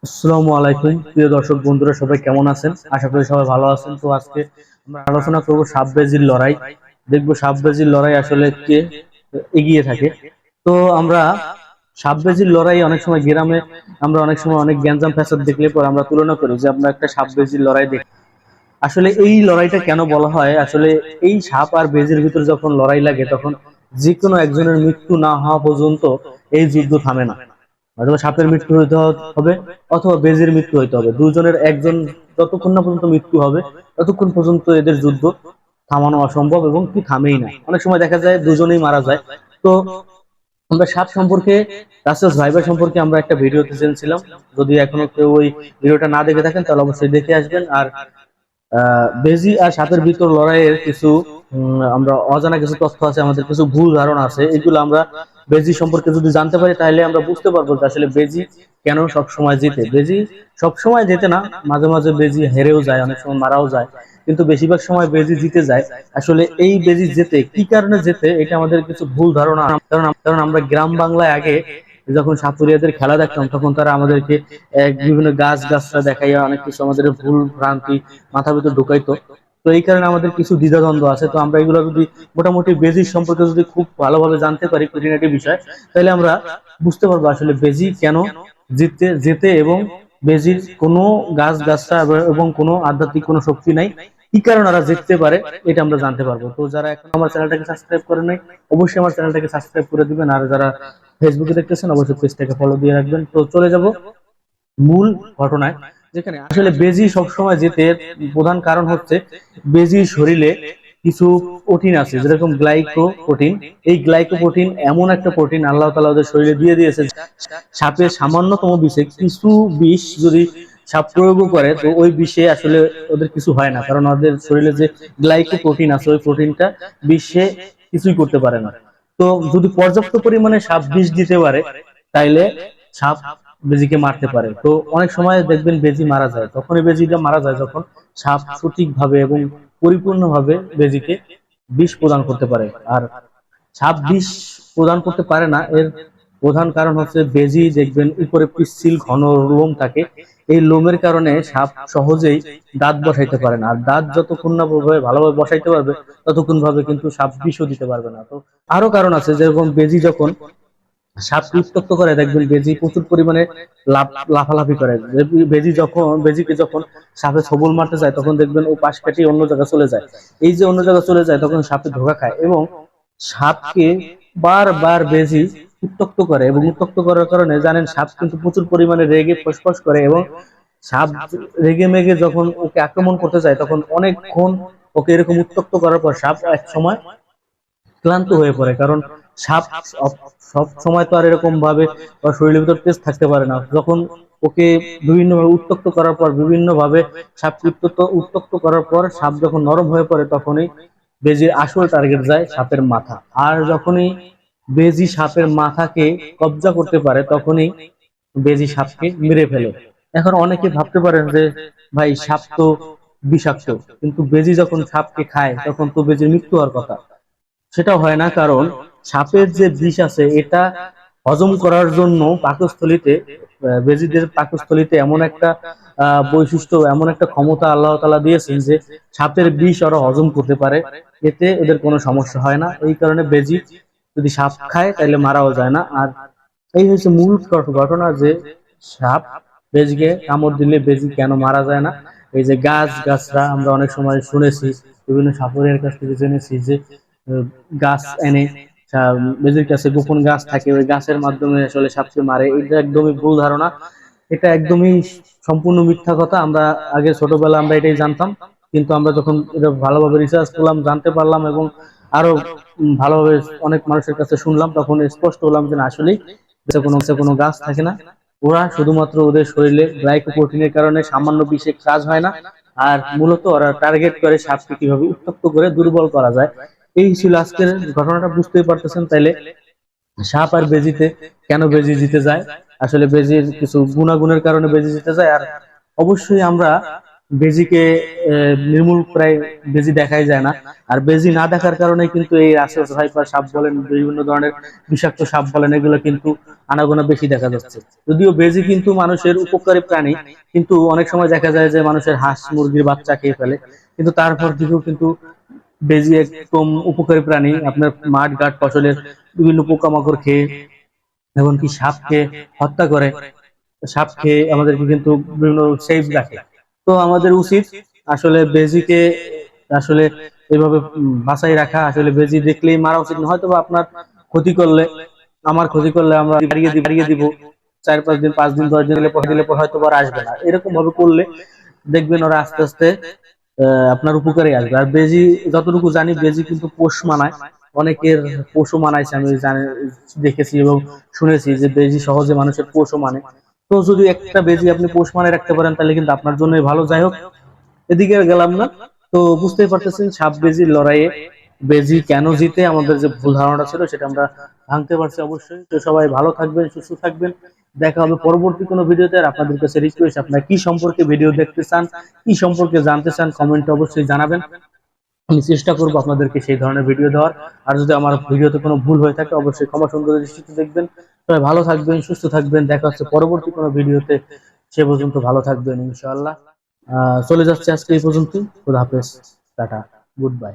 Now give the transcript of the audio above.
আসসালামু আলাইকুম প্রিয় দর্শক বন্ধুরা, সবাই কেমন আছেন? আশা করি সবাই ভালো আছেন। তো আজকে আমরা আলোচনা করব সাপ বেজির লড়াই। দেখবো সাপ বেজির লড়াই আসলে কে এগিয়ে থাকে। তো আমরা সাপ বেজির লড়াই অনেক সময় গ্রামে আমরা অনেক সময় অনেক গ্যাঞ্জাম ফ্যাসাদ দেখলে পর আমরা তুলনা করি যে আমরা একটা সাপ বেজির লড়াই দেখি। আসলে এই লড়াইটা কেন বলা হয়? আসলে এই সাপ আর বেজির ভিতরে যখন লড়াই লাগে তখন যে কোনো একজনের মৃত্যু না হওয়া পর্যন্ত এই যুদ্ধ থামে না। অথবা সাপের মৃত্যু হইতে হবে অথবা বেজির মৃত্যু হইতে হবে, দুজনের একজন যতক্ষণ না পর্যন্ত মৃত্যু হবে ততক্ষণ পর্যন্ত এদের যুদ্ধ থামানো অসম্ভব এবং কি থামেই না। অনেক সময় দেখা যায় দুজনেই মারা যায়। তো আমরা সাপ সম্পর্কে, রাসেলস ভাইবার সম্পর্কে আমরা একটা ভিডিওতে জেনেছিলাম। যদি এখনো কেউ ওই ভিডিওটা না দেখে থাকেন তাহলে অবশ্যই দেখে আসবেন। আর বেজি আর সাপের ভিতর লড়াইয়ের কিছু আমরা অজানা কিছু তথ্য আছে, আমাদের কিছু ভুল ধারণা আছে, এগুলো আমরা বেজি সম্পর্কে যদি জানতে পারি তাহলে আমরা বুঝতে পারবো যে আসলে বেজি কেন সব সময় জিতে। বেজি সব সময় জেতে না, মাঝে মাঝে বেজি হেরেও যায়, অনেক সময় মারাও যায়, কিন্তু বেশিরভাগ সময় বেজি জিতে যায়। আসলে এই বেজি জেতে কি কারণে জেতে, এটা আমাদের কিছু ভুল ধারণা। কারণ আমরা গ্রাম বাংলায় আগে যখন সাপুরিয়াদের খেলা দেখতাম তখন তারা আমাদেরকে বিভিন্ন গাছ গাছরা দেখাইয়া অনেক কিছু আমাদের ভুল ভ্রান্তি মাথার ভিতর ঢুকাইতো। তো এই কারণে আমাদের কিছু দ্বিধাদ্বন্দ্ব আছে। তো আমরা এগুলো যদি মোটামুটি বেজির সম্পর্কে যদি খুব ভালোভাবে জানতে পারি খুঁটিনাটি বিষয়, তাহলে আমরা বুঝতে পারবো আসলে বেজি কেন জিততে যেতে এবং বেজির কোনো গাছ গাছরা এবং কোনো আধ্যাত্মিক কোনো শক্তি নাই, কি কারণে ওরা জিততে পারে, এটা আমরা জানতে পারবো। তো যারা এখন আমার চ্যানেলটাকে সাবস্ক্রাইব করে নাই অবশ্যই আমার চ্যানেলটাকে সাবস্ক্রাইব করে দিবেন, আর যারা ফেসবুকে দেখতেছেন অবশ্যই পেজটাকে ফলো দিয়ে রাখবেন। তো চলে যাব মূল ঘটনায়, যেখানে আসলে বেজি সবসময় যেতে প্রধান কারণ হচ্ছে বেজির শরীরে কিছু প্রোটিন আছে, যেরকম গ্লাইকোপ্রোটিন। এই গ্লাইকোপ্রোটিন এমন একটা প্রোটিন আল্লাহ তাআলা ওদের শরীরে দিয়ে দিয়েছে। সাপের সামান্যতম বিষে কিছু বিষ যদি সাপ প্রয়োগও করে তো ওই বিষে আসলে ওদের কিছু হয় না, কারণ ওদের শরীরে যে গ্লাইকোপ্রোটিন আছে ওই প্রোটিনটা বিষে কিছুই করতে পারে না। তো যদি পর্যাপ্ত পরিমাণে সাপ বিষ দিতে পারে তাইলে সাপ বেজিকে মারতে পারে। তো অনেক সময় দেখবেন বেজি মারা যায়, তখনই বেজিটা মারা যায় যখন সাপ সঠিকভাবে এবং পরিপূর্ণভাবে বেজিকে বিষ প্রদান করতে পারে। আর সাপ বিষ প্রদান করতে পারে না, এর প্রধান কারণ হচ্ছে বেজি দেখবেন উপরে পিচ্ছিল ঘন লোম থাকে। এই লোমের কারণে সাপ সহজেই দাঁত বসাইতে পারে না, আর দাঁত যতক্ষণ না ভালোভাবে বসাইতে পারবে ততক্ষণ ভাবে কিন্তু সাপ বিষও দিতে পারবে না। তো আরো কারণ আছে, যেরকম বেজি যখন সাপকে উত্তক্ত করে দেখবেন বেজি প্রচুর পরিমাণে লাফালাফি করে। বেজিকে যখন সাপে ছবল মারতে যায় তখন দেখবেন ও পাশ কাটিয়ে অন্য জায়গায় চলে যায়। এই যে অন্য জায়গায় চলে যায় তখন সাপে ধোকা খায় এবং সাপকে বারবার বেজি উত্তক্ত করে, এবং উত্তক্ত করার কারণে জানেন সাপ কিন্তু প্রচুর পরিমাণে রেগে ফসফস করে, এবং সাপ রেগে মেগে যখন ওকে আক্রমণ করতে যায় তখন অনেকক্ষণ ওকে এরকম উত্তক্ত করার পর সাপ এক সময় ক্লান্ত হয়ে পড়ে। কারণ সাপ সব সময় তো আর এরকম ভাবে ওর শরীরের ভিতর তেজ থাকতে পারে না। যখন ওকে বিভিন্ন ভাবে উত্তক্ত করার পর বিভিন্ন ভাবে সাপকে উত্তক্ত করার পর সাপ যখন নরম হয়ে পড়ে তখনই বেজির আসল টার্গেট যায় সাপের মাথা। আর যখনই বেজি সাপের মাথাকে কবজা করতে পারে তখনই বেজি সাপকে মেরে ফেলে। এখন অনেকে ভাবতে পারেন যে ভাই সাপ তো বিষাক্ত, কিন্তু বেজি যখন সাপকে খায় তখন তো বেজির মৃত্যু হওয়ার কথা। সেটা হয় না, কারণ সাপের যে বিষ আছে এটা হজম করার জন্য পাকস্থলিতে বেজিদের পাকস্থলিতে এমন একটা বৈশিষ্ট্য, এমন একটা ক্ষমতা আল্লাহ তাআলা দিয়েছেন যে সাপের বিষ ওরা হজম করতে পারে, এতে ওদের কোনো সমস্যা হয় না। এই কারণে বেজি যদি সাপ খায় তাহলে মারাও যায় না। আর এই হচ্ছে মূল ঘটনা যে সাপ বেজিকে কামড় দিলে বেজি কেন মারা যায় না। এই যে গাছ গাছরা আমরা অনেক সময় শুনেছি, বিভিন্ন সাপুরের কাছ থেকে জেনেছি যে আহ, গাছ এনে বেজির কাছে গোপন গাছ থাকে, ওই গাছের মাধ্যমে আসলে সাপকে মারে। এটা একদমই ভুল ধারণা, এটা একদমই সম্পূর্ণ মিথ্যা কথা। আমরা আগে ছোটবেলা আমরা এটাই জানতাম, কিন্তু আমরা যখন এটা ভালোভাবে রিসার্চ করলাম জানতে পারলাম এবং আরো ভালোভাবে অনেক মানুষের কাছে শুনলাম তখন স্পষ্ট হলাম যে না, আসলেই কোনো গাছ থাকে না। ওরা শুধুমাত্র ওদের শরীরে গ্লাইকোপ্রোটিনের কারণে সামান্য বিশে কাজ হয় না, আর মূলত ওরা টার্গেট করে সাপকে কিভাবে উত্তপ্ত করে দুর্বল করা যায়। এই ছিল আজকের ঘটনাটা, বুঝতেই পারতেছেন তাইলে সাপ আর বেজিতে কেন বেজি জিতে যায়। আসলে বেজির কিছু গুণাগুণের কারণে বেজি জিতে যায়। আর অবশ্যই আমরা বেজিকে নির্মূল প্রায় বেজি দেখাই যায় না। আর বেজি না দেখার কারণে কিন্তু এই রাসেলস ভাইপার সাপ বলেন, বিভিন্ন ধরনের বিষাক্ত সাপ বলেন, এগুলো কিন্তু আনাগোনা বেশি দেখা যাচ্ছে। যদিও বেজি কিন্তু মানুষের উপকারী প্রাণী, কিন্তু অনেক সময় দেখা যায় যে মানুষের হাঁস মুরগির বাচ্চা খেয়ে ফেলে, কিন্তু তারপর থেকেও কিন্তু বেজি একদম উপকারী প্রাণী। আপনার মাঠ ঘাট ফসলের বিভিন্ন পোকামাকড় খেয়ে, এমনকি সাপ খেয়ে হত্যা করে। সাপ খেয়ে আমাদেরকে কিন্তু বিভিন্ন সেফ রাখে। তো আমাদের উচিত আসলে বেজিকে আসলে এইভাবে বাঁচাই রাখা। আসলে বেজি দেখলেই মারা উচিত না। হয়তো বা আপনার ক্ষতি করলে, আমার ক্ষতি করলে আমরা বাড়িয়ে দিব 4-5 দিন, 5 দিন, 10 দিন দিলে পর হয়তো আর আসবে না। এরকম ভাবে করলে দেখবেন ওরা আস্তে আস্তে আপনার উপকারে আসবে। আর বেজি যতটুকু জানি, বেজি কিন্তু পোষ মানায়। অনেকের পশু মানাইছে, আমি জানি, দেখেছি এবং শুনেছি যে বেজি সহজে মানুষের পোষও মানে। তো যদি একটা বেজি আপনি পোষ মানে রাখতে পারেন, তাহলে কিন্তু আপনার জন্যই ভালো। যাই হোক, এদিকে আর গেলাম না। তো বুঝতেই পারতেছেন সাপ বেজির লড়াইয়ে বেজি কেন জিতে, আমাদের যে ভুল ধারণাটা ছিল সেটা আমরা ভাঙতে পারছি অবশ্যই। তো সবাই ভালো থাকবেন, সুস্থ থাকবেন। দেখা হবে পরবর্তী কোনো ভিডিওতে। আর আপনাদের কাছে রিকোয়েস্ট, আপনারা কি সম্পর্কে ভিডিও দেখতে চান, কি সম্পর্কে জানতে চান, কমেন্টে অবশ্যই জানাবেন। আমি চেষ্টা করবো আপনাদেরকে সেই ধরনের ভিডিও দেওয়ার। আর যদি আমার ভিডিওতে কোনো ভুল হয়ে থাকে, অবশ্যই ক্ষমা সুন্দর দৃষ্টিতে দেখবেন। সবাই ভালো থাকবেন, সুস্থ থাকবেন। দেখা হচ্ছে পরবর্তী কোনো ভিডিওতে। সে পর্যন্ত ভালো থাকবেন ইনশাআল্লাহ। চলে যাচ্ছে আজকে এই পর্যন্ত। খুদা হাফেজ, টাটা, গুড বাই।